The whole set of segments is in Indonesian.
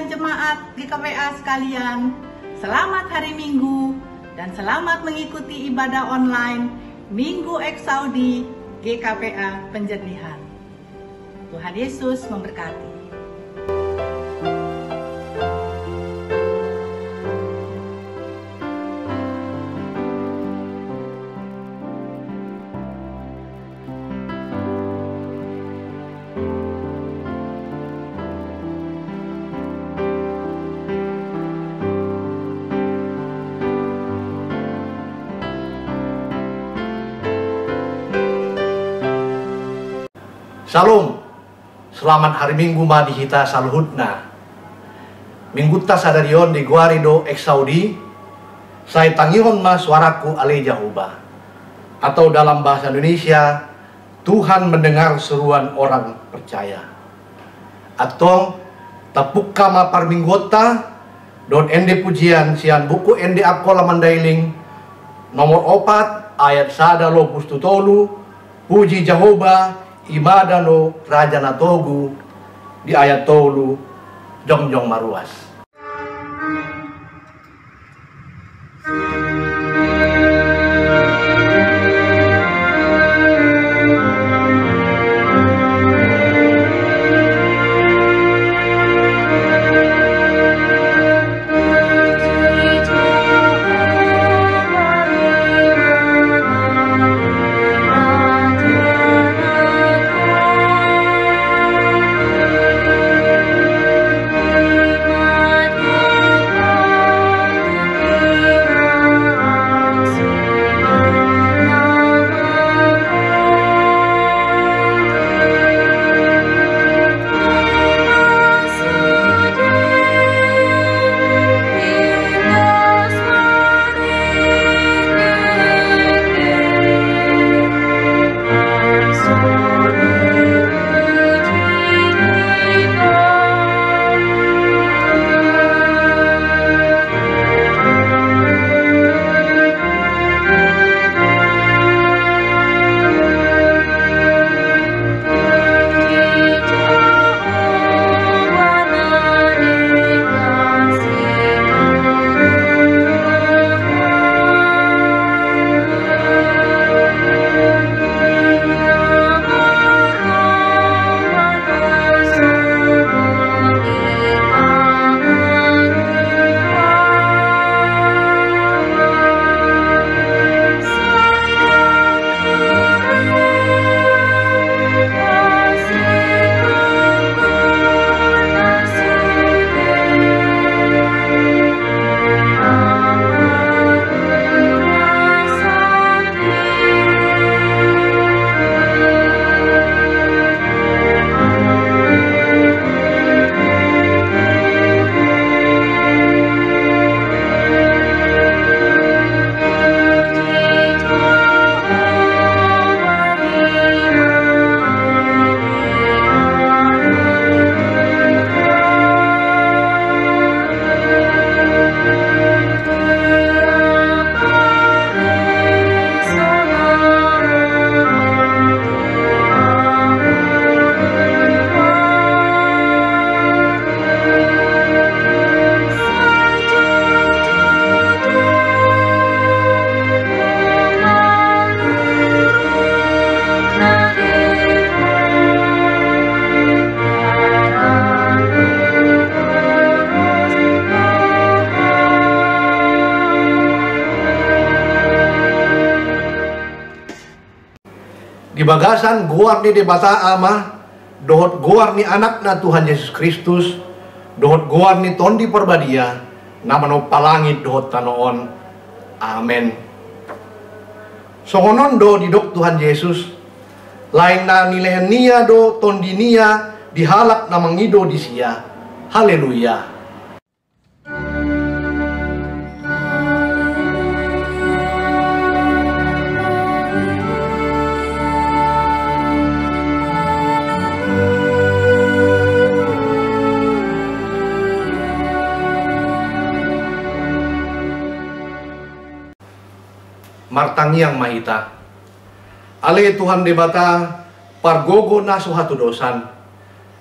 dan jemaat GKPA sekalian, selamat hari Minggu dan selamat mengikuti ibadah online Minggu Eksaudi GKPA Penjernihan. Tuhan Yesus memberkati. Shalom, selamat hari Minggu madihita saluhutna. Minggu ta sadarion di Guarido Eksaudi, saya tangihon ma suaraku ale Jehovah. Atau dalam bahasa Indonesia, Tuhan mendengar seruan orang percaya. Atau tapuk kama parminggota, don ende pujian sian buku ende akola mandailing, nomor 4 ayat 1 tolu, puji Jehovah, Imadano Raja Natogu di ayat tolu jongjong maruas. Di bagasan guar ni debata ama, dohot guar ni anak na Tuhan Yesus Kristus, dohot guar ni tondi perbadia, nama no palangit dohot tanoon. Amen. Songonon do didok Tuhan Yesus, lain na nilehen niya do tondi niya, dihalak na mangido di siya. Haleluya. Martangiang mahita. Ale Tuhan debata pargogo na suhatu dosan.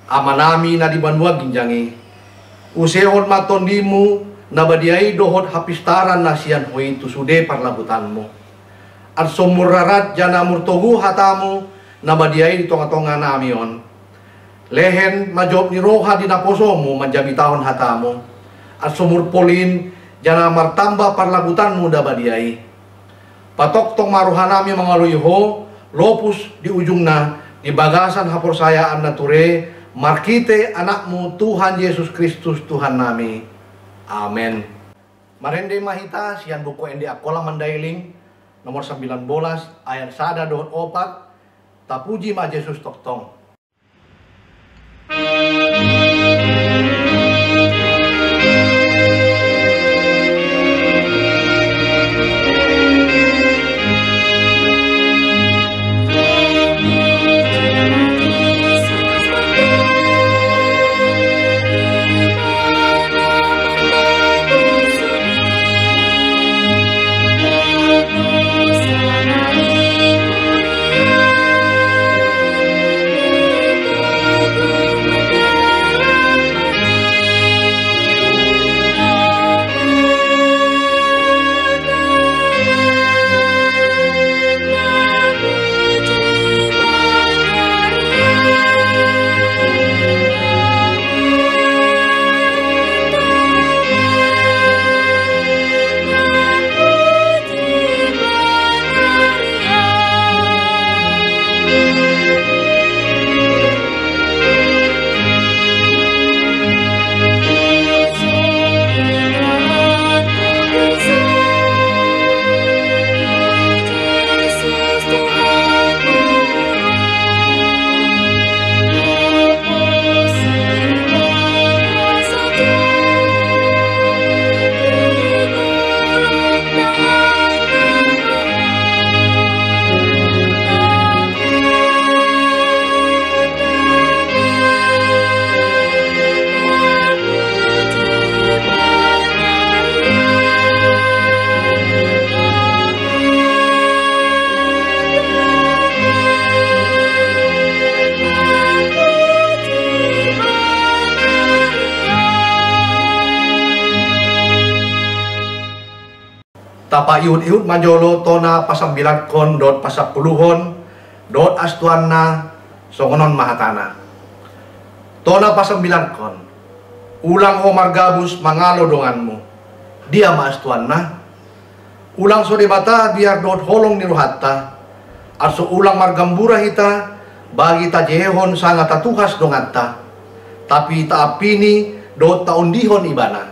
Amanami na di banua ginjangi. Usehon matondimu nabadiai dohot hapistaran nasian hoi tu sude parlabutanmu. At sumurarat jana murtogu hatamu nabadiai di tonga-tonga namion. Lehen majob ni roha di naposomu menjami tahun hatamu. At sumur polin jana martamba parlabutanmu nabadiai. Patok tong maruhanami mangaluyho lopus di ujungna di bagasan haporsayaan nature markite anakmu Tuhan Yesus Kristus Tuhan nami. Amin. Marende mahita sian buku endi akola mandailing nomor 19 ayat 1-4 tapuji ma Yesus toktong. Tapa iut-iut manjolo tona pasambilan kon dot pasapuluhon dot astuanna songonon mahatana. Tona pasambilan kon ulang homar gabus mangalo donganmu. Dia ma astuanna. Ulang sode bata biar dot holong niruhatta. Aso ulang margambura hita bagi ta jehon sangat tatuhas dongatta. Tapi ta apini dot taundihon ibana.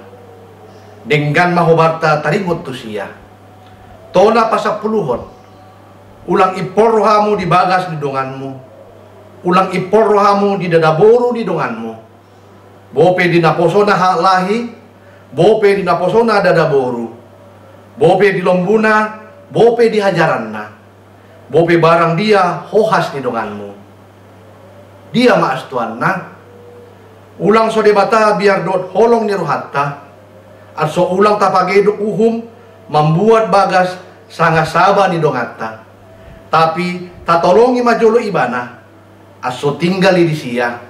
Dengan mahobarta taringot tusia. Tona pasapuluhon ulang ipor rohamu di bagas di donganmu. Ulang ipor rohamu di dadaboru di donganmu. Bope di naposona lahi, bope di naposona dadaboru. Bope di lombuna, bope di hajaranna. Bope barang dia hohas di donganmu. Dia maastuanna. Ulang sode bata biar dot holong niruhatta. Aso ulang tapagedo uhum membuat bagas sangat sabar di dongatta. Tapi tatolongi majolo ibana. Aso tinggal di sia.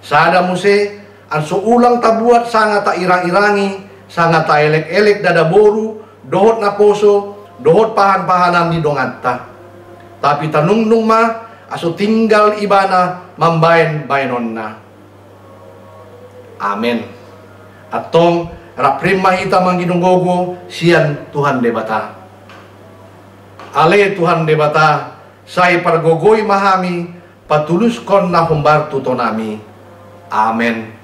Sada muse aso ulang tabuat sangat tak irang-irangi, sangat tak elek-elek dadaboru, dohot naposo, dohot pahan-pahanan di dongatta. Tapi tanung-nung ma aso tinggal ibana mambain-bainonna. Amin. Atong raprimah ita mangginunggogo sian Tuhan debata. Ale Tuhan debata, say pargogoi mahami, patulus kon na humbartu tonami. Amen.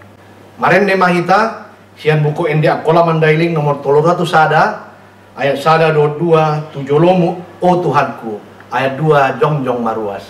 Marende mahita, sian buku endi akola mandailing nomor 300 ayat 1-2 tujolomu, o Tuhanku, ayat 2 jongjong maruas.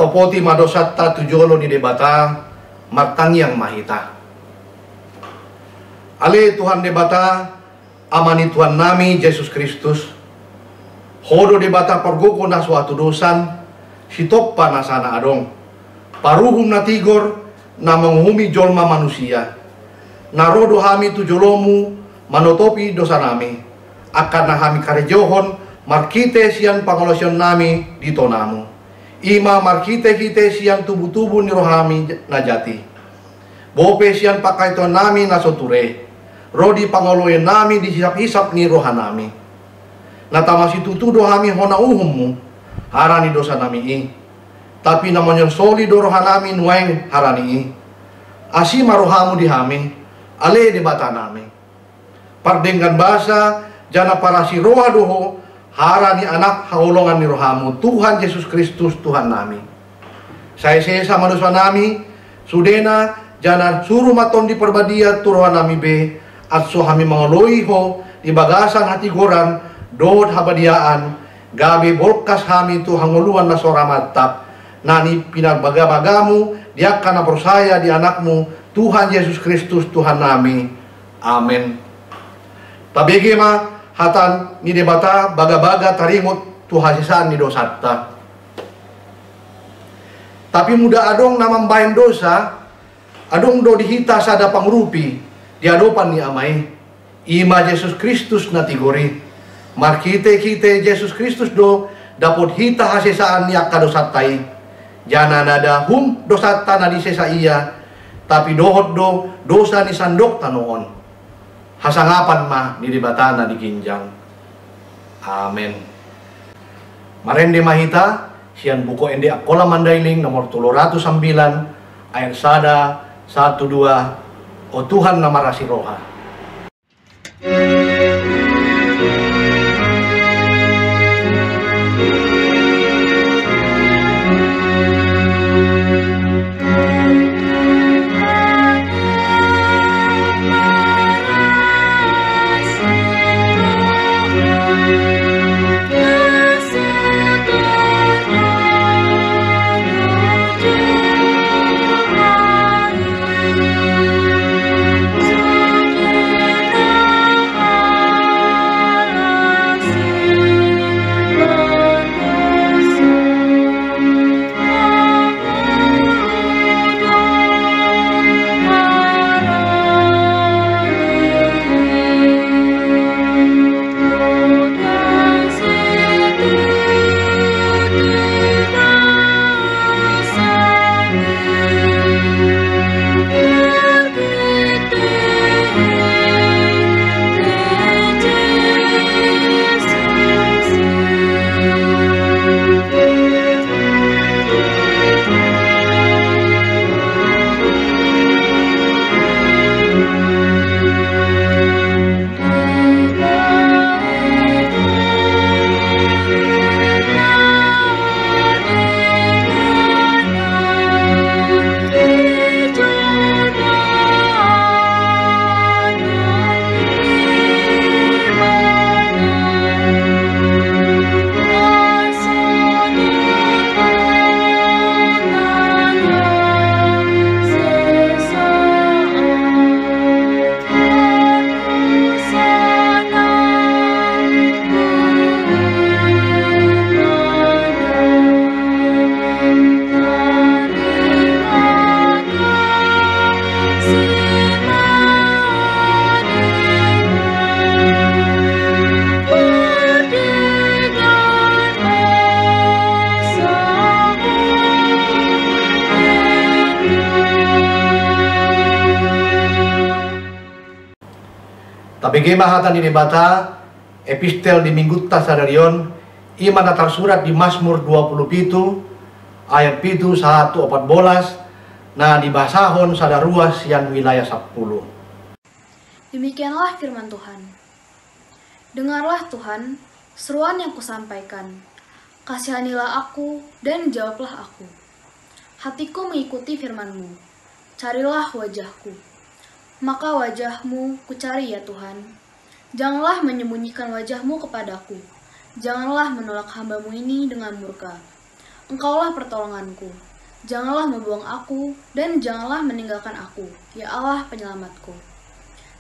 kapoti madosatta tujolo ni debata martangyang mahita. Ale Tuhan debata amani Tuhan nami Yesus Kristus. Hodo debata pergoko na suatu dosan sitoppa na sana adong. Paruhum na tigor na menghumi jolma manusia. Narodo hami tujolomu manotopi dosa nami. Akan na hami karejohon markite sian pangolosyon nami dito namu. Ima markite kite sian tubuh-tubuh ni rohami najati. Bope sian pakaito nami nasoture. Rodi pangoloyen nami disisap-isap ni roha nami. Natamasi tutudo hami hona uhummu harani dosa nami i. Tapi namanya soli do roha nami nuaing harani i. Asima rohamu di hami ale di bata nami. Pardenggan basa jana para si roha doho harani anak haulongan ni rohamu Tuhan Yesus Kristus Tuhan nami. Saya sama dosa nami sudena jana suruh maton di perbadia tu roha nami be. At so hami mangaloi ho di bagasan hati goran dod habadiaan gabi bolkas hami tu hanguluan na soramatap nani pinagbagabagamu diakan na persaya di anakmu Tuhan Yesus Kristus Tuhan nami. Amen. Tabege ma hatan ni debata baga-baga tarimot tu hasisaan ni dosatta. Tapi muda adong namambayan dosa adong do dihita sada pangrupi di hadapan ni amai ima Yesus Kristus na tigori markite-kite Yesus Kristus do dapot hita hasesaan ni akadosatai jana nada hum dosata na disesa iya tapi dohot do dosa ni sandok tanoon hasangapan ma ni dibata na diginjang. Amen. Marende mahita sian buku ende akola mandailing nomor 309 ayat sada 1-2. O Tuhan na marasi roha. Tabigi mahatan ini bata epistel di Minggutta sadarion iman datar surat di Mazmur 27 ayat 1-14 nah dibasahon sadaruas yang wilayah 10. Demikianlah firman Tuhan. Dengarlah Tuhan seruan yang kusampaikan. Kasihanilah aku dan jawablah aku. Hatiku mengikuti firman-Mu. Carilah wajah-Ku. Maka wajah-Mu kucari ya Tuhan. Janganlah menyembunyikan wajah-Mu kepadaku. Janganlah menolak hamba-Mu ini dengan murka. Engkaulah pertolonganku. Janganlah membuang aku, dan janganlah meninggalkan aku, ya Allah penyelamatku.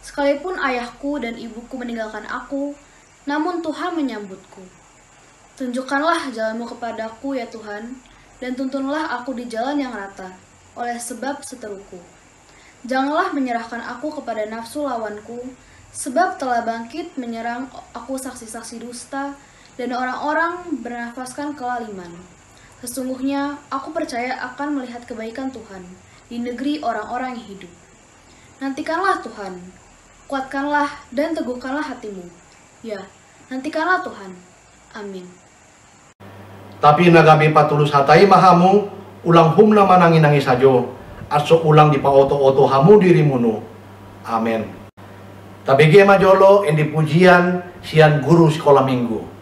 Sekalipun ayahku dan ibuku meninggalkan aku, namun Tuhan menyambutku. Tunjukkanlah jalanmu kepadaku, ya Tuhan, dan tuntunlah aku di jalan yang rata, oleh sebab seteruku. Janganlah menyerahkan aku kepada nafsu lawanku, sebab telah bangkit menyerang aku saksi-saksi dusta, dan orang-orang bernafaskan kelaliman. Sesungguhnya aku percaya akan melihat kebaikan Tuhan di negeri orang-orang yang hidup. Nantikanlah Tuhan, kuatkanlah dan teguhkanlah hatimu. Ya, nantikanlah Tuhan. Amin. Tapi nagami patulus hatai mahamu, ulang humna manangi-nangi sajo, aso ulang di paoto-oto hamu dirimunu. Amin. Tapi gie majolo yang dipujian sian guru sekolah minggu.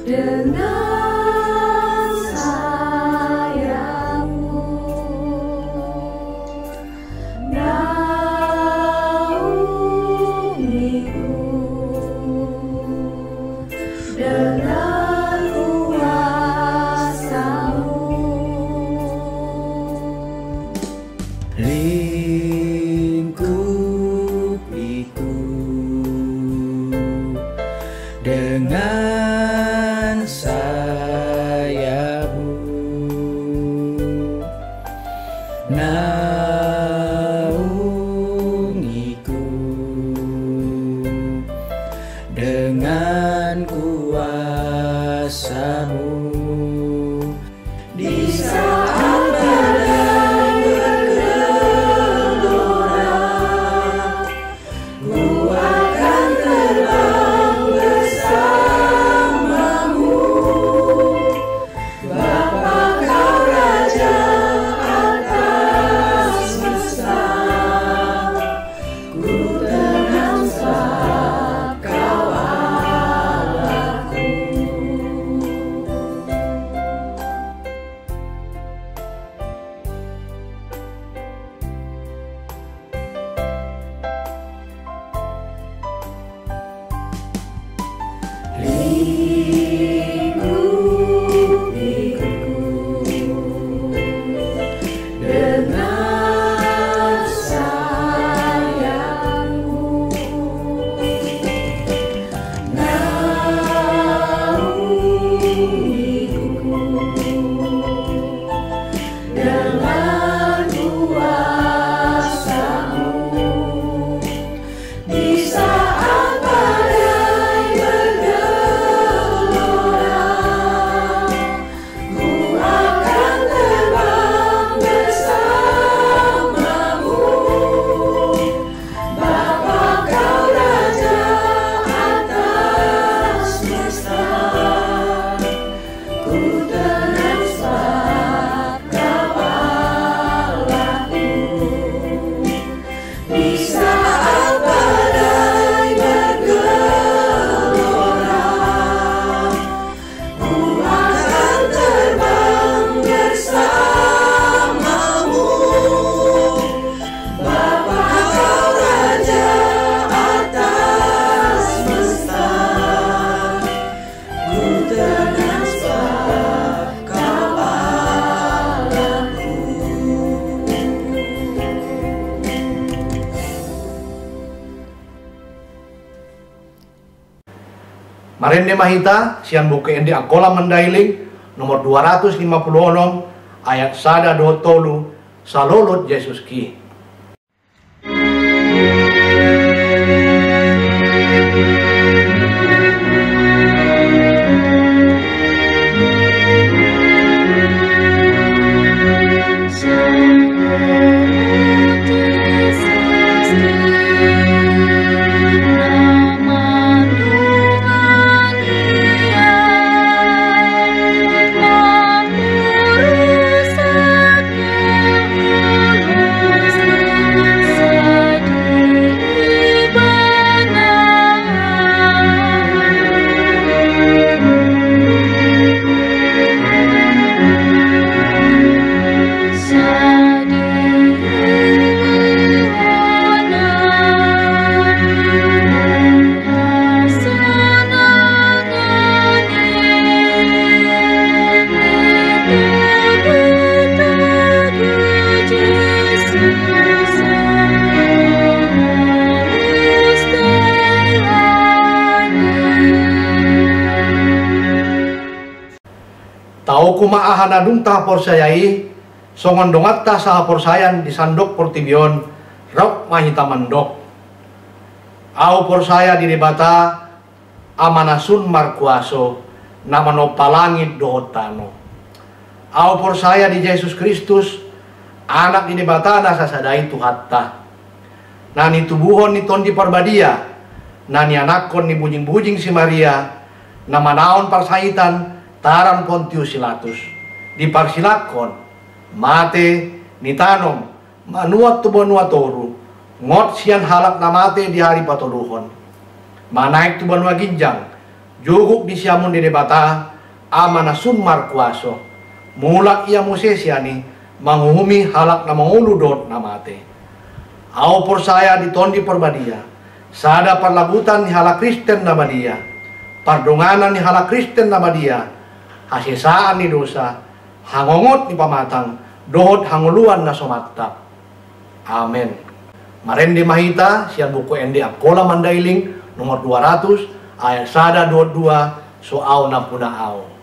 Dengan sayapmu naungiku, dengan kuasa-Mu lingkupiku dengan sayapmu, naungiku dengan kuasa-Mu. Di saat badai bergelora, ku akan terbang bersamamu. Bapa Kau Raja atas semesta, ku tenang sebab Kau Allahku. Dengan sayapmu naungiku, dengan kuasa-Mu. Di saat badai bergelora, ku akan terbang bersamamu. Bapa Kau Raja atas semesta, ku tenang sebab Kau Allahku. Di saat badai bergelora, ku akan terbang bersamamu. Bapa Kau Raja atas semesta, ku tenang sebab Kau Allahku. Marende mahita sian buku endi akola mandailing nomor 256 ayat sada do tolu salolot Yesus ki. Nama Tuhan Dia, kumaahan adung ta porsayai songon dongat ta saha porsayan di sandok portibion rok mahita mandok. Au porsaya di debata amanasun markuaso namano palangit dohotano. Au porsaya di Yesus Kristus anak di debata na sasadai tuhatta. Nani tubuhon ni tondi parbadia, nani anakon ni bujing-bujing si Maria, nama naon parsaitan taran Pontius Pilatus. Diparsilakon, mate ni tanom, manuat tubuh nuatoru, ngot sian halak na mate di hari patoluhon. Manaik tubuh nua ginjang, juguk di siamun di debata, amanasun markuaso. Mulak ia musesiani, manguhumi halak na manguludot na mate. Au porsaya di tondi perbadia, sada parlagutan ni halak Kristen na badia, pardonganan ni halak Kristen na badia, hasisaan ni dosa, hangongot ni pamatang, dohot hanguluan na somatap. Amen. Marendi mahita, siya buku endi Apkola Mandailing, nomor 200, ayat sada 22, soaw na punaaw.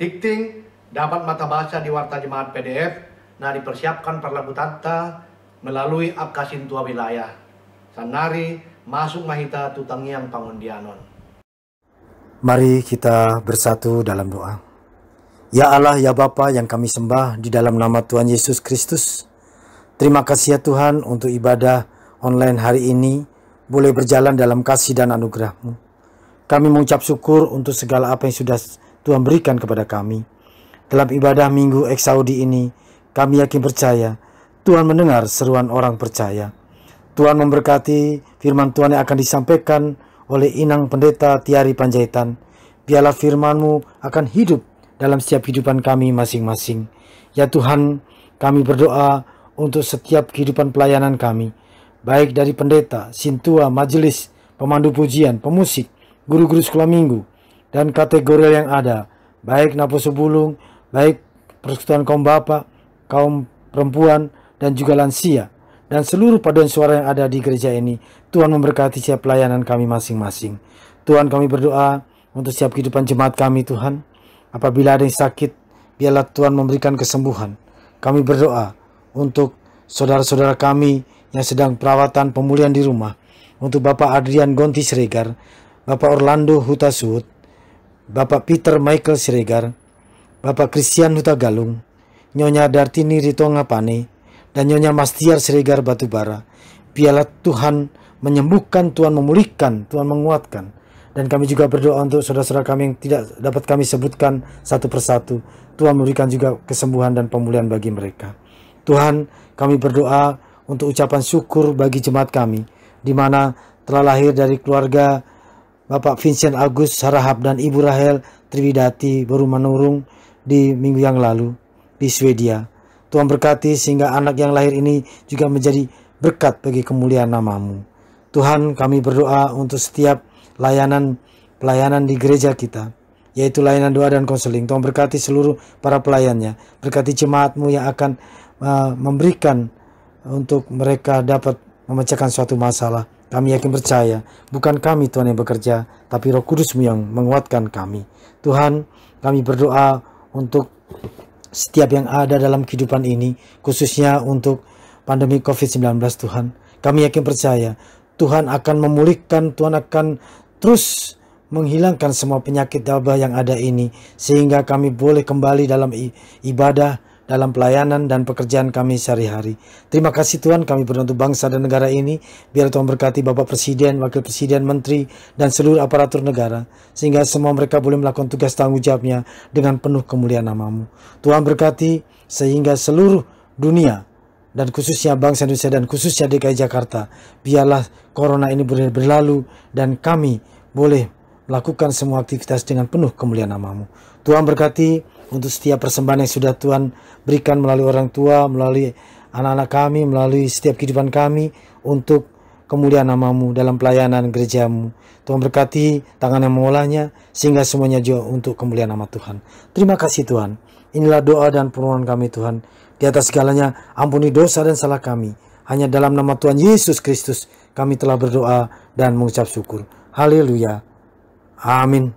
Dikting dapat mata baca di Warta Jemaat PDF, nah dipersiapkan perlagu tata melalui apkasin tua wilayah. Sanari masuk mahita tutangiang pangundianon. Mari kita bersatu dalam doa. Ya Allah, ya Bapa yang kami sembah di dalam nama Tuhan Yesus Kristus. Terima kasih ya Tuhan untuk ibadah online hari ini boleh berjalan dalam kasih dan anugerah-Mu. Kami mengucap syukur untuk segala apa yang sudah Tuhan berikan kepada kami. Dalam ibadah Minggu Eksaudi ini, kami yakin percaya Tuhan mendengar seruan orang percaya. Tuhan memberkati firman Tuhan yang akan disampaikan oleh Inang Pendeta Tiari Panjaitan. Biarlah firman-Mu akan hidup dalam setiap kehidupan kami masing-masing. Ya Tuhan, kami berdoa untuk setiap kehidupan pelayanan kami, baik dari pendeta, sintua, majelis, pemandu pujian, pemusik, guru-guru sekolah minggu, dan kategori yang ada, baik Naposo Bulung, baik persekutuan kaum bapak, kaum perempuan, dan juga lansia, dan seluruh paduan suara yang ada di gereja ini. Tuhan memberkati setiap pelayanan kami masing-masing. Tuhan, kami berdoa untuk setiap kehidupan jemaat kami, Tuhan. Apabila ada yang sakit, biarlah Tuhan memberikan kesembuhan. Kami berdoa untuk saudara-saudara kami yang sedang perawatan pemulihan di rumah, untuk Bapak Adrian Gonti Siregar, Bapak Orlando Huta Suhut, Bapak Peter Michael Siregar, Bapak Christian Huta Galung, Nyonya Dartini Ritonga Pane, dan Nyonya Mastiar Siregar Batubara. Biarlah Tuhan menyembuhkan, Tuhan memulihkan, Tuhan menguatkan. Dan kami juga berdoa untuk saudara-saudara kami yang tidak dapat kami sebutkan satu persatu. Tuhan memberikan juga kesembuhan dan pemulihan bagi mereka. Tuhan, kami berdoa untuk ucapan syukur bagi jemaat kami, di mana telah lahir dari keluarga Bapak Vincent Agus Sarahap dan Ibu Rahel Triwidati baru menurung di minggu yang lalu di Swedia. Tuhan berkati sehingga anak yang lahir ini juga menjadi berkat bagi kemuliaan nama-Mu. Tuhan, kami berdoa untuk setiap pelayanan di gereja kita, yaitu layanan doa dan konseling. Tuhan berkati seluruh para pelayannya, berkati jemaat-Mu yang akan memberikan untuk mereka dapat memecahkan suatu masalah. Kami yakin percaya, bukan kami Tuhan yang bekerja, tapi Roh Kudus-Mu yang menguatkan kami. Tuhan, kami berdoa untuk setiap yang ada dalam kehidupan ini, khususnya untuk pandemi COVID-19 Tuhan. Kami yakin percaya, Tuhan akan memulihkan, Tuhan akan terus menghilangkan semua penyakit wabah yang ada ini, sehingga kami boleh kembali dalam ibadah, dalam pelayanan dan pekerjaan kami sehari-hari. Terima kasih Tuhan, kami berdoa untuk bangsa dan negara ini. Biar Tuhan berkati Bapak Presiden, Wakil Presiden, Menteri, dan seluruh aparatur negara, sehingga semua mereka boleh melakukan tugas tanggung jawabnya dengan penuh kemuliaan nama-Mu. Tuhan berkati sehingga seluruh dunia, dan khususnya bangsa Indonesia dan khususnya DKI Jakarta, biarlah corona ini boleh berlalu dan kami boleh melakukan semua aktivitas dengan penuh kemuliaan nama-Mu. Tuhan berkati untuk setiap persembahan yang sudah Tuhan berikan melalui orang tua, melalui anak-anak kami, melalui setiap kehidupan kami untuk kemuliaan nama-Mu dalam pelayanan gereja-Mu. Tuhan berkati tangan yang mengolahnya sehingga semuanya juga untuk kemuliaan nama Tuhan. Terima kasih Tuhan. Inilah doa dan permohonan kami Tuhan. Di atas segalanya ampuni dosa dan salah kami. Hanya dalam nama Tuhan Yesus Kristus kami telah berdoa dan mengucap syukur. Haleluya. Amin.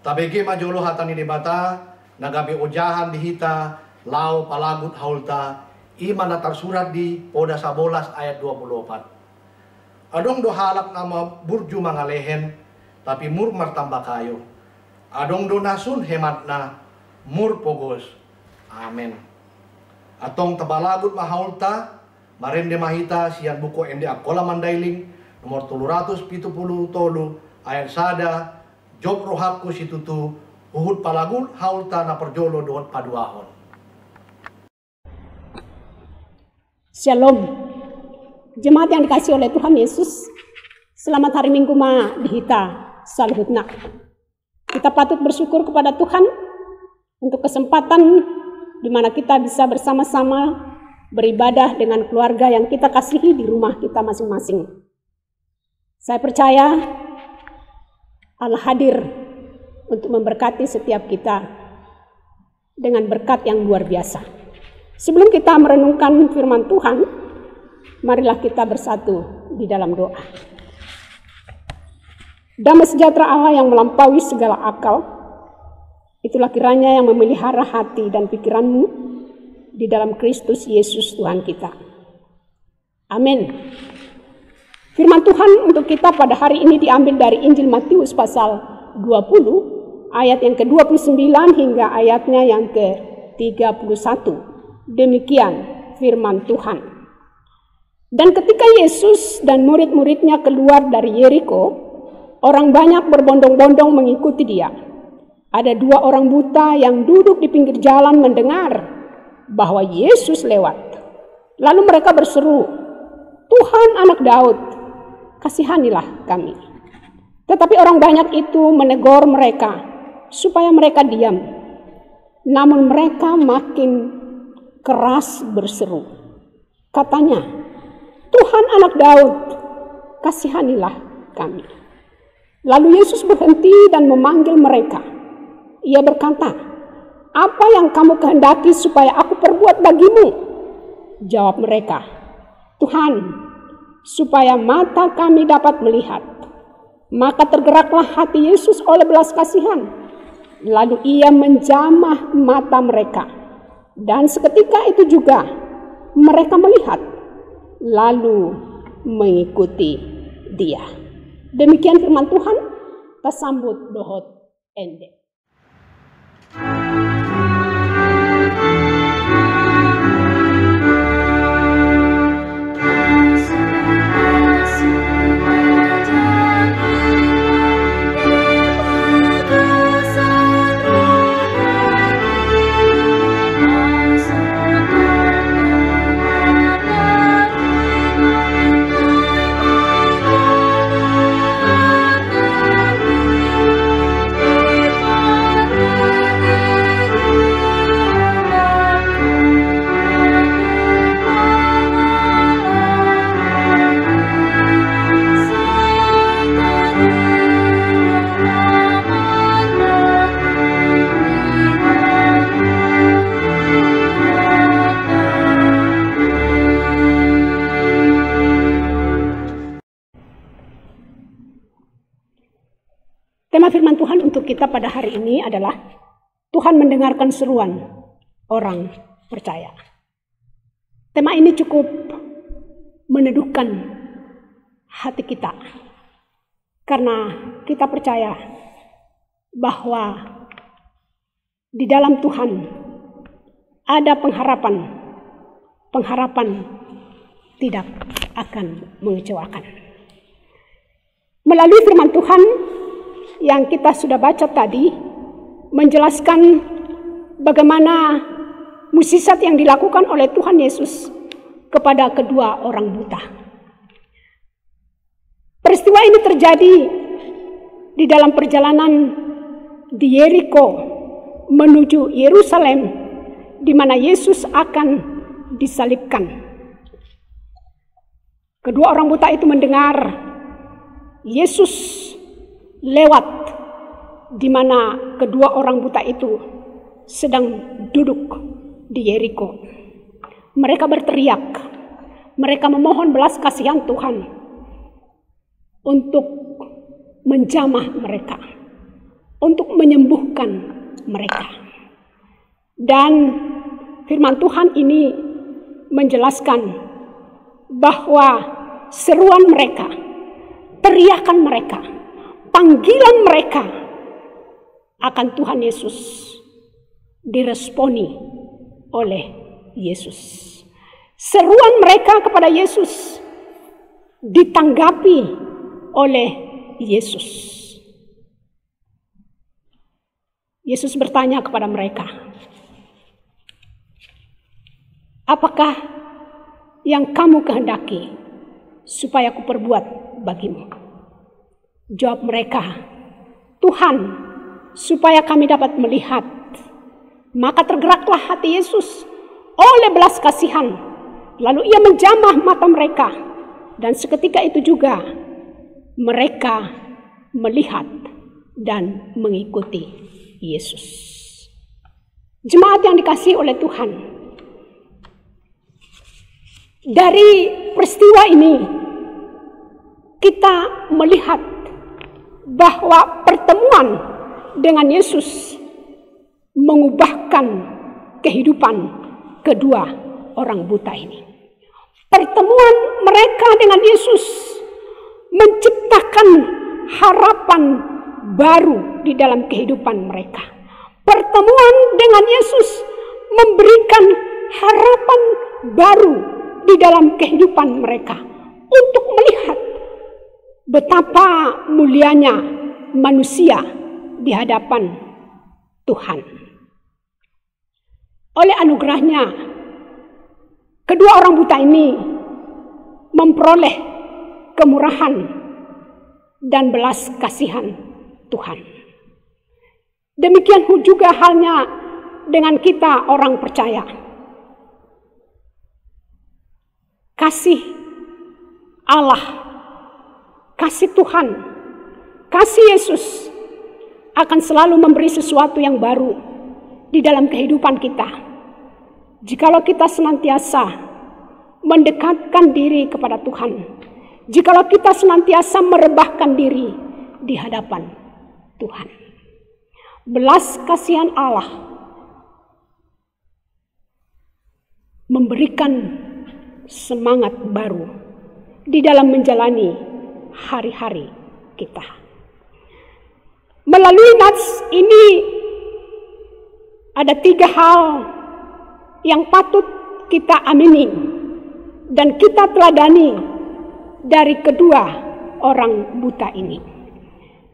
Tabegi majolo hatani di bata, nagabi ojahan dihita, lau palagut haulta, iman datar surat di Poda 11 ayat 24. Adong do halak nama burju mangalehen, tapi mur martamba kayo. Adong do nasun hematna, mur pogos. Amin. Atong tabalagut mahaulta, marende mahita sian buku ende akola mandailing, nomor 370 tolu, ayat sada, Job rohapku situtu, uhud palagun haulta na perjolo dohot paduahon. Shalom. Jemaat yang dikasih oleh Tuhan Yesus, selamat hari Minggu ma dihita salhutna. Kita patut bersyukur kepada Tuhan untuk kesempatan di mana kita bisa bersama-sama beribadah dengan keluarga yang kita kasihi di rumah kita masing-masing. Saya percaya Allah hadir untuk memberkati setiap kita dengan berkat yang luar biasa. Sebelum kita merenungkan firman Tuhan, marilah kita bersatu di dalam doa. Damai sejahtera Allah yang melampaui segala akal, itulah kiranya yang memelihara hati dan pikiranmu di dalam Kristus Yesus Tuhan kita. Amin. Firman Tuhan untuk kita pada hari ini diambil dari Injil Matius pasal 20 ayat yang ke-29 hingga ayatnya yang ke-31. Demikian firman Tuhan. Dan ketika Yesus dan murid-muridnya keluar dari Yeriko, orang banyak berbondong-bondong mengikuti dia. Ada 2 orang buta yang duduk di pinggir jalan mendengar bahwa Yesus lewat. Lalu mereka berseru, "Tuhan, Anak Daud, kasihanilah kami." Tetapi orang banyak itu menegur mereka supaya mereka diam. Namun mereka makin keras berseru. Katanya, "Tuhan, Anak Daud, kasihanilah kami." Lalu Yesus berhenti dan memanggil mereka. Ia berkata, "Apa yang kamu kehendaki supaya aku perbuat bagimu?" Jawab mereka, "Tuhan, supaya mata kami dapat melihat." Maka tergeraklah hati Yesus oleh belas kasihan. Lalu ia menjamah mata mereka. Dan seketika itu juga mereka melihat, lalu mengikuti dia. Demikian firman Tuhan, tasambut dohot ende. Thank you. kita pada hari ini adalah Tuhan mendengarkan seruan orang percaya. Tema ini cukup meneduhkan hati kita, karena kita percaya bahwa di dalam Tuhan ada pengharapan. Pengharapan tidak akan mengecewakan. Melalui firman Tuhan yang kita sudah baca tadi, menjelaskan bagaimana mukjizat yang dilakukan oleh Tuhan Yesus kepada kedua orang buta. Peristiwa ini terjadi di dalam perjalanan di Yeriko menuju Yerusalem, di mana Yesus akan disalibkan. Kedua orang buta itu mendengar Yesus lewat di mana kedua orang buta itu sedang duduk di Yeriko. Mereka berteriak, mereka memohon belas kasihan Tuhan untuk menjamah mereka, untuk menyembuhkan mereka. Dan firman Tuhan ini menjelaskan bahwa seruan mereka, teriakan mereka, panggilan mereka akan Tuhan Yesus diresponi oleh Yesus. Seruan mereka kepada Yesus ditanggapi oleh Yesus. Yesus bertanya kepada mereka, apakah yang kamu kehendaki supaya aku perbuat bagimu? Jawab mereka, Tuhan, supaya kami dapat melihat. Maka tergeraklah hati Yesus oleh belas kasihan. Lalu ia menjamah mata mereka. Dan seketika itu juga mereka melihat dan mengikuti Yesus. Jemaat yang dikasihi oleh Tuhan, dari peristiwa ini kita melihat bahwa pertemuan dengan Yesus mengubahkan kehidupan kedua orang buta ini. Pertemuan mereka dengan Yesus menciptakan harapan baru di dalam kehidupan mereka. Pertemuan dengan Yesus memberikan harapan baru di dalam kehidupan mereka untuk melihat betapa mulianya manusia di hadapan Tuhan. Oleh anugerahnya, kedua orang buta ini memperoleh kemurahan dan belas kasihan Tuhan. Demikian juga halnya dengan kita orang percaya. Kasih Allah, kasih Tuhan, kasih Yesus akan selalu memberi sesuatu yang baru di dalam kehidupan kita. Jikalau kita senantiasa mendekatkan diri kepada Tuhan, jikalau kita senantiasa merebahkan diri di hadapan Tuhan. Belas kasihan Allah memberikan semangat baru di dalam menjalani hari-hari kita. Melalui nats ini ada 3 hal yang patut kita amini dan kita teladani dari kedua orang buta ini.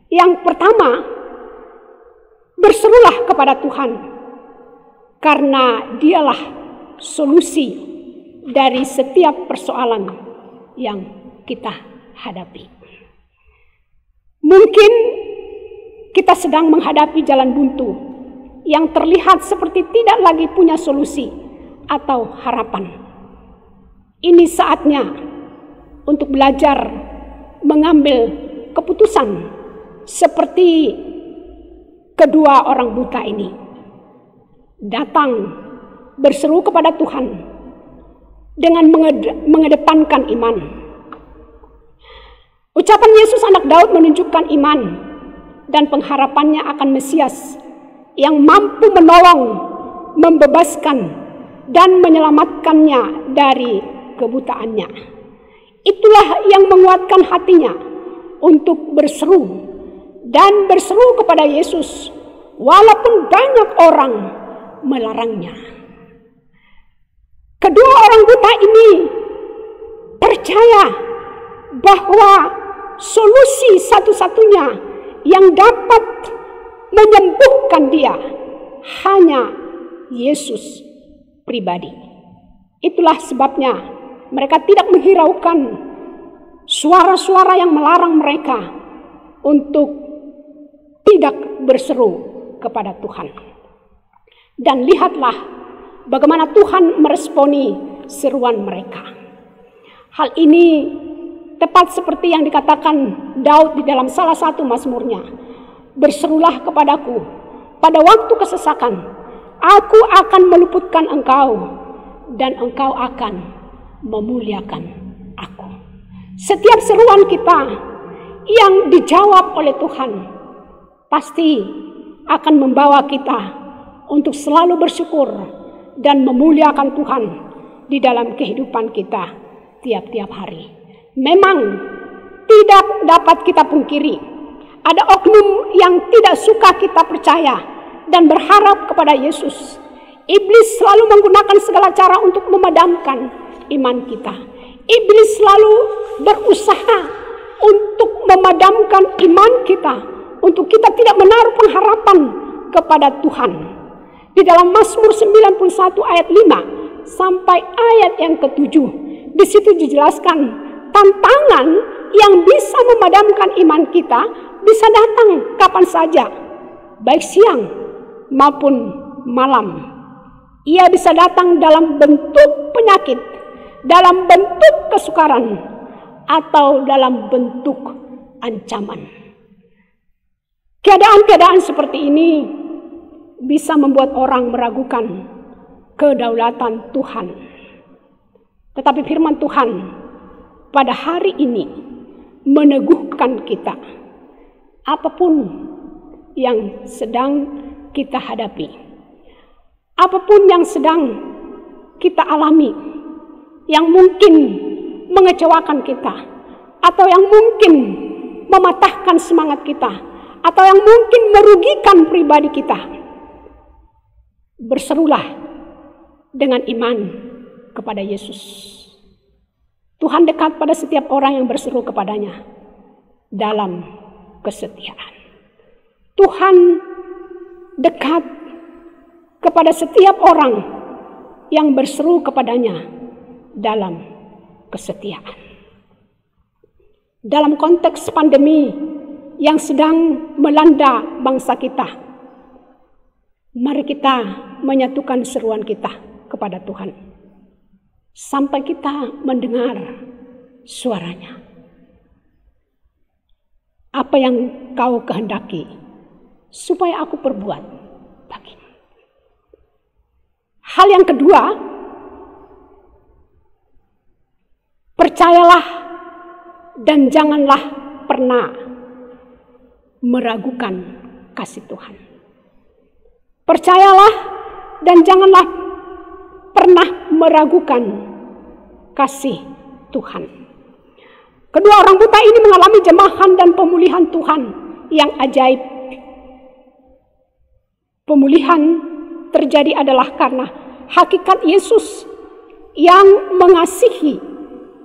Yang pertama, berserulah kepada Tuhan, karena dialah solusi dari setiap persoalan yang kita hadapi. Mungkin kita sedang menghadapi jalan buntu yang terlihat seperti tidak lagi punya solusi atau harapan. Ini saatnya untuk belajar mengambil keputusan seperti kedua orang buta ini. Datang berseru kepada Tuhan dengan mengedepankan iman. Ucapan Yesus anak Daud menunjukkan iman dan pengharapannya akan Mesias yang mampu menolong, membebaskan, dan menyelamatkannya dari kebutaannya. Itulah yang menguatkan hatinya untuk berseru kepada Yesus walaupun banyak orang melarangnya. Kedua orang buta ini percaya bahwa solusi satu-satunya yang dapat menyembuhkan dia hanya Yesus pribadi. Itulah sebabnya mereka tidak menghiraukan suara-suara yang melarang mereka untuk tidak berseru kepada Tuhan. Dan lihatlah bagaimana Tuhan meresponi seruan mereka. Hal ini tepat seperti yang dikatakan Daud di dalam salah satu mazmurnya. Berserulah kepadaku pada waktu kesesakan, aku akan meluputkan engkau dan engkau akan memuliakan aku. Setiap seruan kita yang dijawab oleh Tuhan pasti akan membawa kita untuk selalu bersyukur dan memuliakan Tuhan di dalam kehidupan kita tiap-tiap hari. Memang tidak dapat kita pungkiri, ada oknum yang tidak suka kita percaya dan berharap kepada Yesus. Iblis selalu menggunakan segala cara untuk memadamkan iman kita. Iblis selalu berusaha untuk memadamkan iman kita, untuk kita tidak menaruh pengharapan kepada Tuhan. Di dalam Mazmur 91 ayat 5 sampai ayat yang ke-7, di situ dijelaskan tantangan yang bisa memadamkan iman kita bisa datang kapan saja, baik siang maupun malam. Ia bisa datang dalam bentuk penyakit, dalam bentuk kesukaran, atau dalam bentuk ancaman. Keadaan-keadaan seperti ini bisa membuat orang meragukan kedaulatan Tuhan. Tetapi firman Tuhan pada hari ini meneguhkan kita. Apapun yang sedang kita hadapi, apapun yang sedang kita alami, yang mungkin mengecewakan kita, atau yang mungkin mematahkan semangat kita, atau yang mungkin merugikan pribadi kita, berserulah dengan iman kepada Yesus. Tuhan dekat pada setiap orang yang berseru kepadanya dalam kesetiaan. Tuhan dekat kepada setiap orang yang berseru kepadanya dalam kesetiaan. Dalam konteks pandemi yang sedang melanda bangsa kita, mari kita menyatukan seruan kita kepada Tuhan sampai kita mendengar suaranya. Apa yang kau kehendaki supaya aku perbuat bagimu. Hal yang kedua, percayalah dan janganlah pernah meragukan kasih Tuhan. Percayalah dan janganlah pernah meragukan kasih Tuhan. Kedua orang buta ini mengalami jemahan dan pemulihan Tuhan yang ajaib. Pemulihan terjadi adalah karena hakikat Yesus yang mengasihi,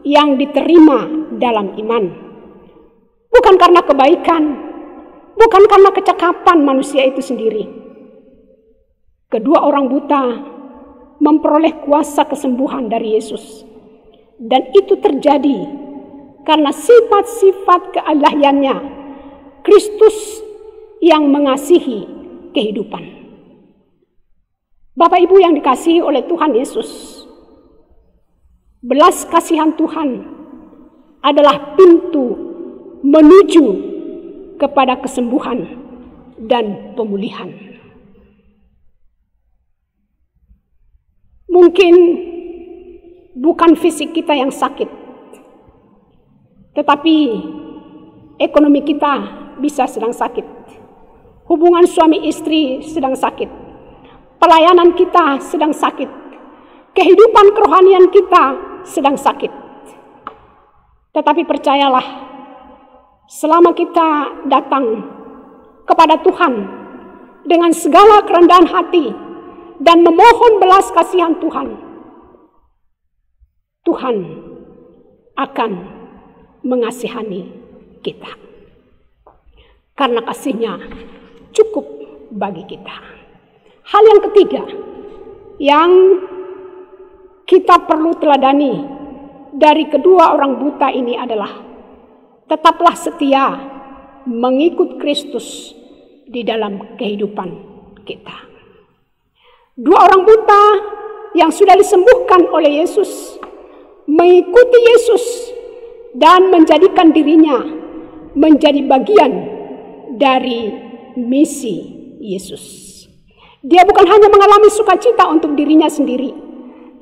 yang diterima dalam iman. Bukan karena kebaikan, bukan karena kecakapan manusia itu sendiri. Kedua orang buta memperoleh kuasa kesembuhan dari Yesus. Dan itu terjadi karena sifat-sifat kealahiannya, Kristus yang mengasihi kehidupan. Bapak Ibu yang dikasihi oleh Tuhan Yesus, belas kasihan Tuhan adalah pintu menuju kepada kesembuhan dan pemulihan. Mungkin bukan fisik kita yang sakit, tetapi ekonomi kita bisa sedang sakit. hubungan suami istri sedang sakit, pelayanan kita sedang sakit, kehidupan kerohanian kita sedang sakit. Tetapi percayalah, selama kita datang kepada Tuhan dengan segala kerendahan hati dan memohon belas kasihan Tuhan, Tuhan akan mengasihani kita. Karena kasih-Nya cukup bagi kita. Hal yang ketiga yang kita perlu teladani dari kedua orang buta ini adalah tetaplah setia mengikut Kristus di dalam kehidupan kita. Dua orang buta yang sudah disembuhkan oleh Yesus mengikuti Yesus dan menjadikan dirinya menjadi bagian dari misi Yesus. Dia bukan hanya mengalami sukacita untuk dirinya sendiri,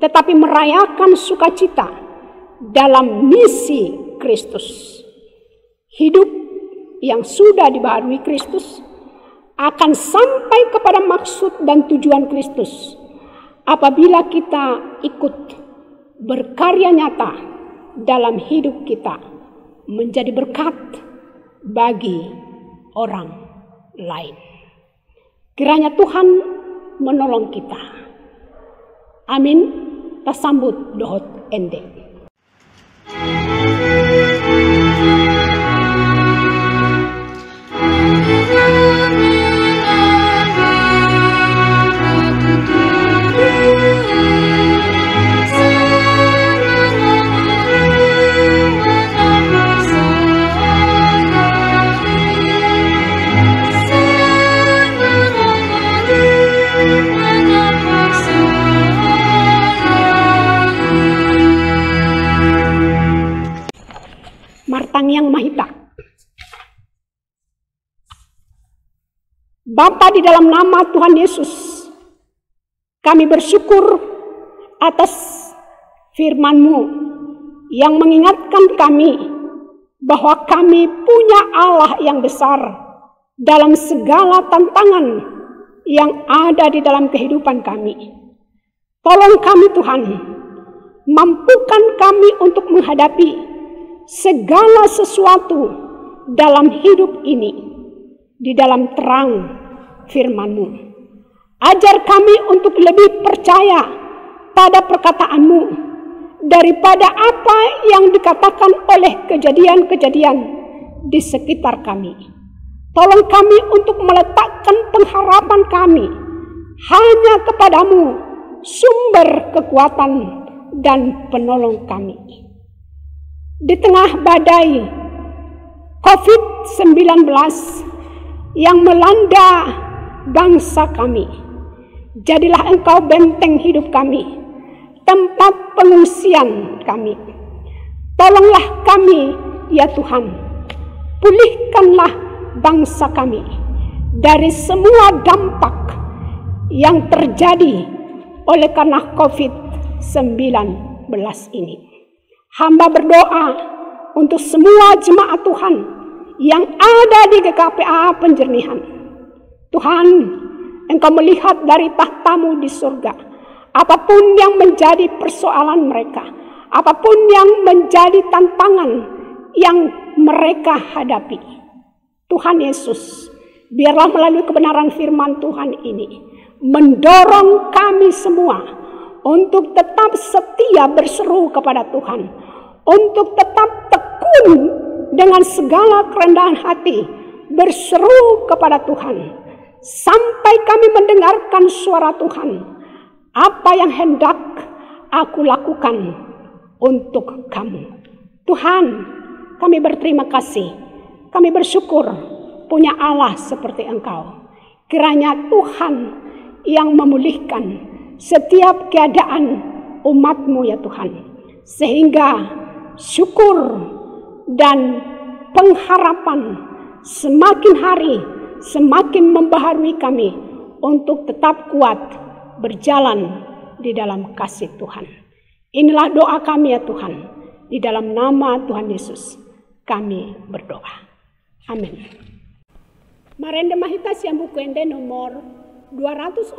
tetapi merayakan sukacita dalam misi Kristus. Hidup yang sudah dibaharui Kristus akan sampai kepada maksud dan tujuan Kristus apabila kita ikut berkarya nyata dalam hidup kita menjadi berkat bagi orang lain. Kiranya Tuhan menolong kita. Amin. Tasambut dohot ende. Martang yang Mahita. Bapa, di dalam nama Tuhan Yesus, kami bersyukur atas firman-Mu yang mengingatkan kami bahwa kami punya Allah yang besar dalam segala tantangan yang ada di dalam kehidupan kami. Tolong kami Tuhan, mampukan kami untuk menghadapi segala sesuatu dalam hidup ini di dalam terang firman-Mu. Ajar kami untuk lebih percaya pada perkataan-Mu daripada apa yang dikatakan oleh kejadian-kejadian di sekitar kami. Tolong kami untuk meletakkan pengharapan kami hanya kepadamu, sumber kekuatan dan penolong kami. Di tengah badai COVID-19 yang melanda bangsa kami, jadilah Engkau benteng hidup kami, tempat pengungsian kami. Tolonglah kami ya Tuhan, pulihkanlah bangsa kami dari semua dampak yang terjadi oleh karena COVID-19 ini. Hamba berdoa untuk semua jemaat Tuhan yang ada di GKPA Penjernihan. Tuhan, Engkau melihat dari tahta-Mu di surga. Apapun yang menjadi persoalan mereka, apapun yang menjadi tantangan yang mereka hadapi. Tuhan Yesus, biarlah melalui kebenaran firman Tuhan ini mendorong kami semua untuk tetap setia berseru kepada Tuhan, untuk tetap tekun dengan segala kerendahan hati berseru kepada Tuhan, sampai kami mendengarkan suara Tuhan. Apa yang hendak aku lakukan untuk kamu. Tuhan, kami berterima kasih, kami bersyukur punya Allah seperti Engkau. Kiranya Tuhan yang memulihkan setiap keadaan umat-Mu ya Tuhan, sehingga syukur dan pengharapan semakin hari semakin membaharui kami untuk tetap kuat berjalan di dalam kasih Tuhan. Inilah doa kami ya Tuhan, di dalam nama Tuhan Yesus kami berdoa. Amin. Marende mahita siang buku ende nomor 264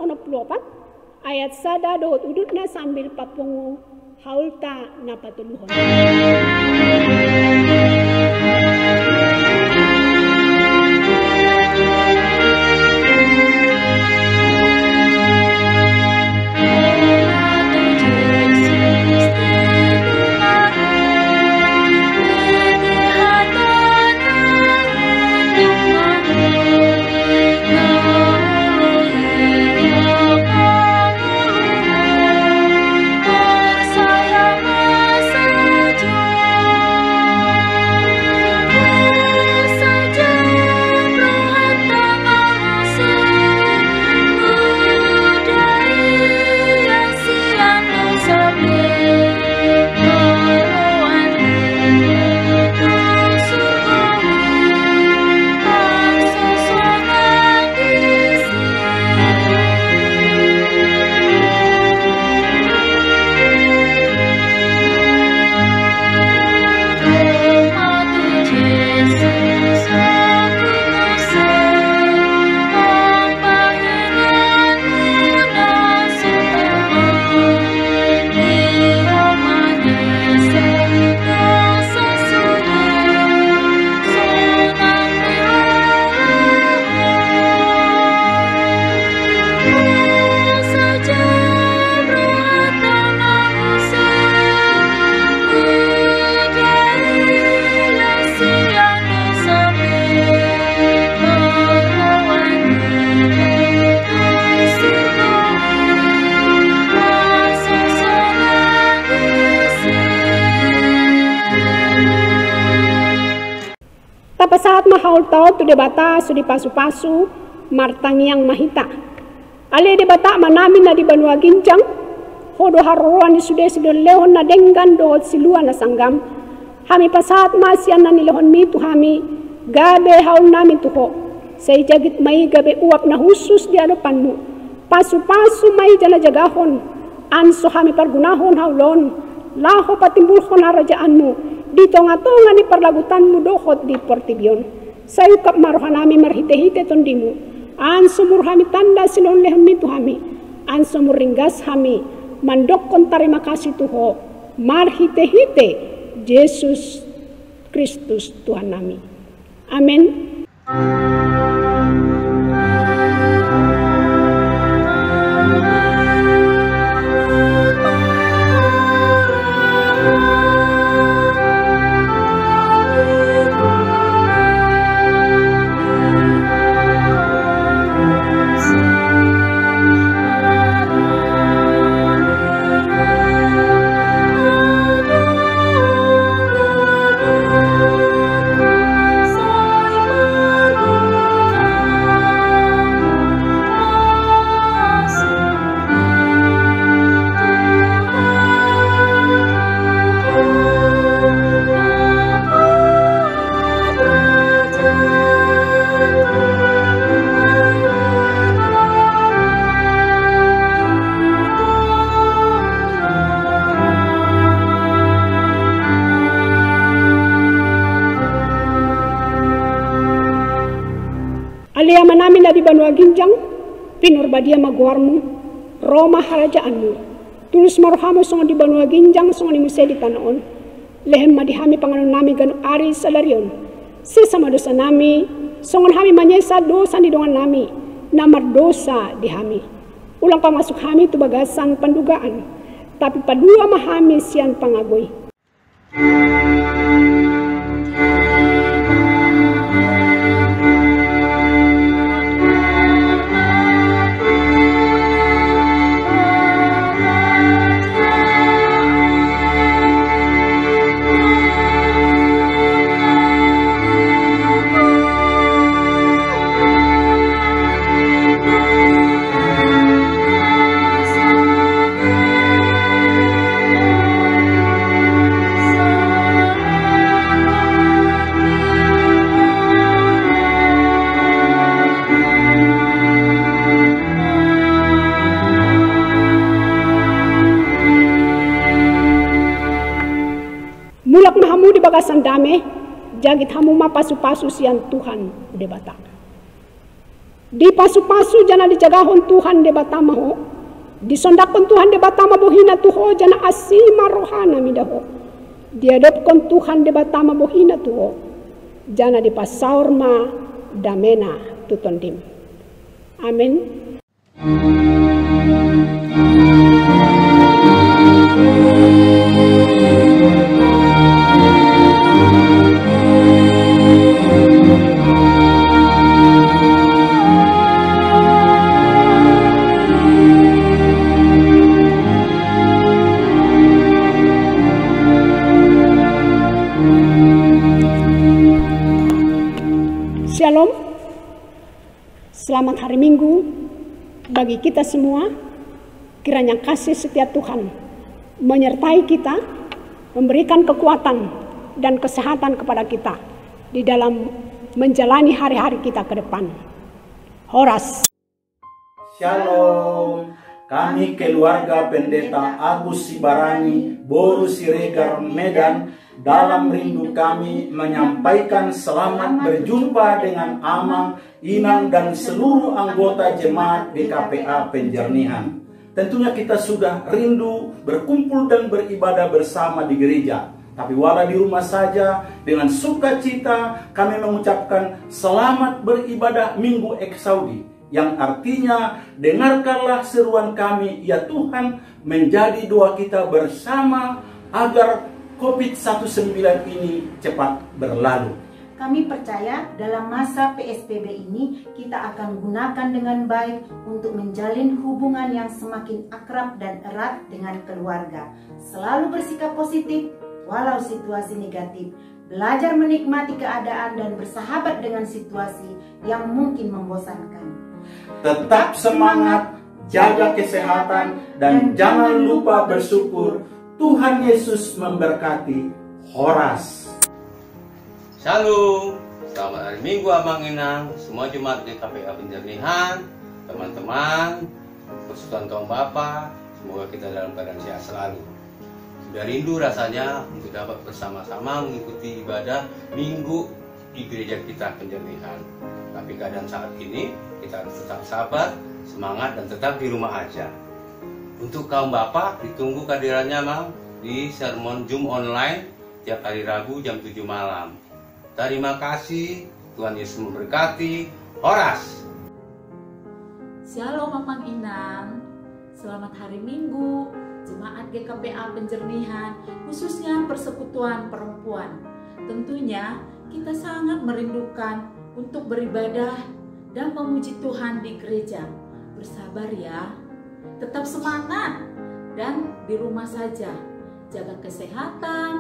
ayat sada dohot udutna sambil papungu haulta na patuluhon. Saat mahaul tau tu debata su di pasu-pasu martangiang mahita. Ale debata manamin na di Banua Ginjang. Hodo haruan di sude lehon na denggan dohot silua na sanggam. Hami pasaat masian na nilehon mi tu hami gabe haul nami tuho. Say jagit mai gabe uap na husus di hadapanmu. Pasu-pasu mai jana jagahon. Anso hami pergunahon haulon. Laho patimbulhon harajaanmu. Di tonga-tonga ni parlagutanmu dohot di portibion. Sayukap marohanami marhite-hite tondimu. An sumur hami tanda silon lehon mi tuhami. An sumur ringgas hami. Mandokon tarima kasih tuho. Marhite-hite Yesus Kristus Tuhan nami. Amin. Alia manamin na di Banua Ginjang, pinurbadia maguarmu, Roma harajaanmu. Tulus marohamo songo di Banua Ginjang, songo ni Muse di Tanaon. Lehem madihami panganon nami ganu ari salarion. Sesama dosa nami, songon hami manyesa dosa di dongan nami, namar dosa di hami. Ulang pamasuk hami tu bagasan pandugaan, tapi padua mahami sian pangagoy. Mulak mahamu di bagasan dame, jagit hamu ma pasu-pasu sian Tuhan udah batak. Di pasu-pasu jana dijagahon Tuhan de batama ho. Disondakon Tuhan de batama bohina tuho jana asima rohana midaho. Diadopkon Tuhan de batama bohina tuho. Jana di pasaur ma damena tutondim. Amin. Shalom, selamat hari Minggu bagi kita semua. Kiranya kasih setia Tuhan menyertai kita, memberikan kekuatan dan kesehatan kepada kita di dalam menjalani hari-hari kita ke depan. Horas. Shalom, kami keluarga Pendeta Agus Sibarani, Boru Siregar, Medan, dalam rindu kami menyampaikan selamat berjumpa dengan Amang, Inang, dan seluruh anggota jemaat GKPA Penjernihan. Tentunya kita sudah rindu berkumpul dan beribadah bersama di gereja. Tapi walau di rumah saja, dengan sukacita kami mengucapkan selamat beribadah Minggu Eksaudi, yang artinya dengarkanlah seruan kami, ya Tuhan, menjadi doa kita bersama agar COVID-19 ini cepat berlalu. Kami percaya dalam masa PSBB ini kita akan gunakan dengan baik untuk menjalin hubungan yang semakin akrab dan erat dengan keluarga. Selalu bersikap positif walau situasi negatif. Belajar menikmati keadaan dan bersahabat dengan situasi yang mungkin membosankan. Tetap semangat, jaga kesehatan, dan jangan lupa bersyukur. Tuhan Yesus memberkati. Horas. Shalom, selamat hari Minggu Amang Inang, semua jemaat GKPA Penjernihan, teman-teman, persekutuan kaum Bapa, semoga kita dalam keadaan sehat selalu. Sudah rindu rasanya untuk dapat bersama-sama mengikuti ibadah Minggu di gereja kita Penjernihan. Tapi keadaan saat ini kita harus tetap sabar, semangat, dan tetap di rumah aja. Untuk kaum Bapak, ditunggu kehadirannya Mang di sermon Zoom online tiap hari Rabu jam 7 malam. Terima kasih, Tuhan Yesus memberkati. Horas. Shalom Mang Inang, selamat hari Minggu, jemaat GKPA Penjernihan, khususnya persekutuan perempuan. Tentunya kita sangat merindukan untuk beribadah dan memuji Tuhan di gereja. Bersabar ya. Tetap semangat dan di rumah saja. Jaga kesehatan,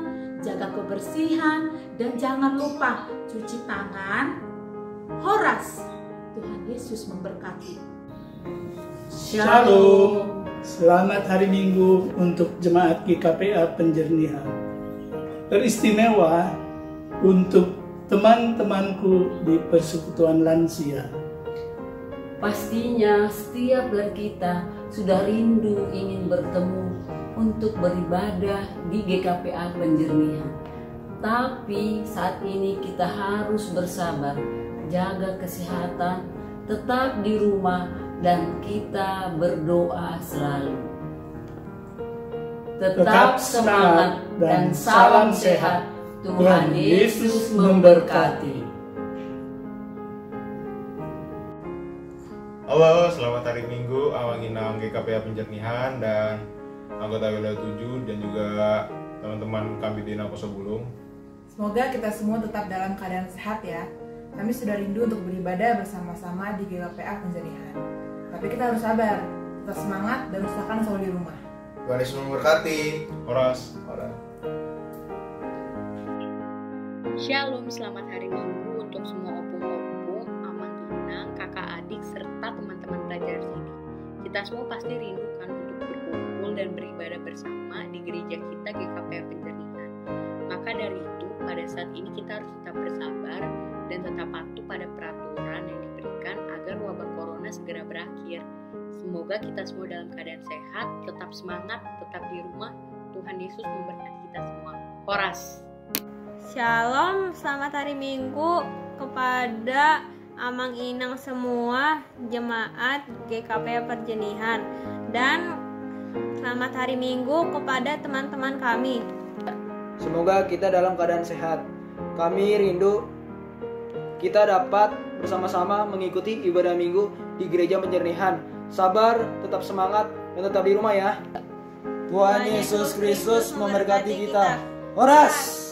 jaga kebersihan, dan jangan lupa cuci tangan. Horas. Tuhan Yesus memberkati. Shalom. Selamat hari Minggu untuk jemaat GKPA Penjernihan. Teristimewa untuk teman-temanku di persekutuan lansia. Pastinya setiap dari kita sudah rindu ingin bertemu untuk beribadah di GKPA Penjernihan. Tapi saat ini kita harus bersabar, jaga kesehatan, tetap di rumah, dan kita berdoa selalu. Tetap semangat dan salam sehat. Tuhan Yesus memberkati. Halo, selamat hari Minggu, Amang Inang GKPA Penjernihan dan anggota wilayah 7 dan juga teman-teman kami di Nakoso Bulung. Semoga kita semua tetap dalam keadaan sehat ya. Kami sudah rindu untuk beribadah bersama-sama di GKPA Penjernihan. Tapi kita harus sabar, tetap semangat, dan usahakan selalu di rumah. Tuhan Yesus memberkati. Horas. Shalom, selamat hari Minggu untuk semua opung-opung, Amang Inang, kakak adik, serta teman-teman pelajar sini. Kita semua pasti rindu kan untuk berkumpul dan beribadah bersama di gereja kita GKPA Penjernihan. Maka dari itu, pada saat ini kita harus tetap bersabar dan tetap patuh pada peraturan yang diberikan agar wabah corona segera berakhir. Semoga kita semua dalam keadaan sehat, tetap semangat, tetap di rumah. Tuhan Yesus memberkati kita semua. Horas. Shalom, selamat hari Minggu kepada Amang Inang semua jemaat GKPA Penjernihan, dan selamat hari Minggu kepada teman-teman kami. Semoga kita dalam keadaan sehat. Kami rindu kita dapat bersama-sama mengikuti ibadah minggu di Gereja Penjernihan. Sabar, tetap semangat, dan tetap di rumah ya. Tuhan Yesus Kristus memberkati kita. Horas!